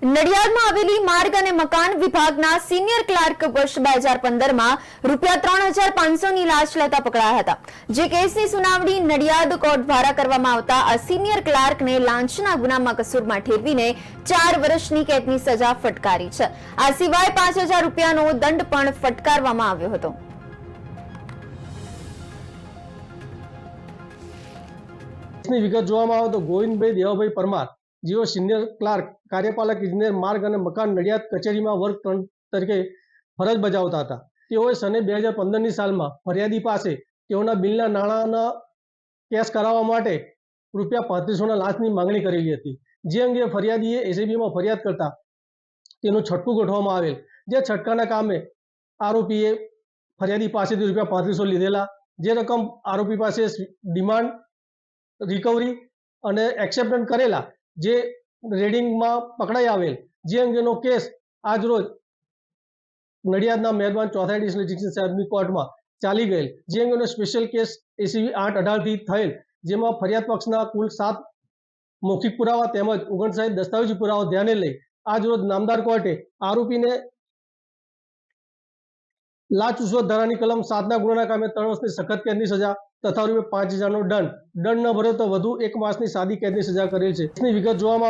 નડિયાદમાં આવેલી માર્ગ અને મકાન વિભાગના સિનિયર ક્લાર્ક વર્ષ 2015માં ₹3,500ની લાંચ લેતા પકડાયા હતા। જે કેસની સુનાવણી નડિયાદ કોર્ટ દ્વારા કરવામાં આવતા આ સિનિયર ક્લાર્કને લાંચના ગુનામાં કસૂરમાં ઠેરવીને 4 વર્ષની કેદની સજા ફટકારી છે। આ સિવાય ₹5,000નો દંડ પણ ફટકારવામાં આવ્યો હતો। વિગત જોવામાં આવે તો ગોવિંદભાઈ દેવાભાઈ પરમાર જેઓ સિનિયર ક્લાર્ક કાર્યપાલક ઇજનેર માર્ગ અને મકાન નડિયાદ કચેરીમાં વર્ગ 3 તરીકે ફરજ બજાવતા હતા। તેઓએ સને 2015ની સાલમાં ફરિયાદી પાસે તેઓના બિલના નાણાંના કેશ કરાવવા માટે ₹3500ના લાંચની માંગણી કરેલી હતી। જે અંગે ફરિયાદીએ એસીબીમાં ફરિયાદ કરતા તેનું છટકું ગોઠવવામાં આવેલ। જે છટકાના કામે આરોપીએ ફરિયાદી પાસેથી ₹3500 લીધેલા। જે રકમ આરોપી પાસે ડિમાન્ડ રિકવરી અને એક્સેપ્ટન્ટ કરેલા જે રેડિંગમાં પકડાઈ આવેલ। જે અંગેનો કેસ આજ રોજ નડિયાદના મહેરબાન ચોથા એડિશનલ જજ સાહેબની કોર્ટમાં ચાલી ગયેલ। જે અંગેનો સ્પેશિયલ કેસ એસીબી 8/18થી થયેલ, જેમાં ફરિયાદ પક્ષના કુલ 7 મૌખિક પુરાવા તેમજ 59 દસ્તાવેજી પુરાવા ધ્યાને લઈ આજ રોજ નામદાર કોર્ટે આરોપીને લાંચ રૂશ્વત ધારાની કલમ 7ના ગુનાના કામે 3 વર્ષની સખત કેદની સજા તથા ₹5,000નો દંડ ન ભરે તો વધુ 1 માસની સાદી કેદની સજા કરેલ છે। વિગત જોવામાં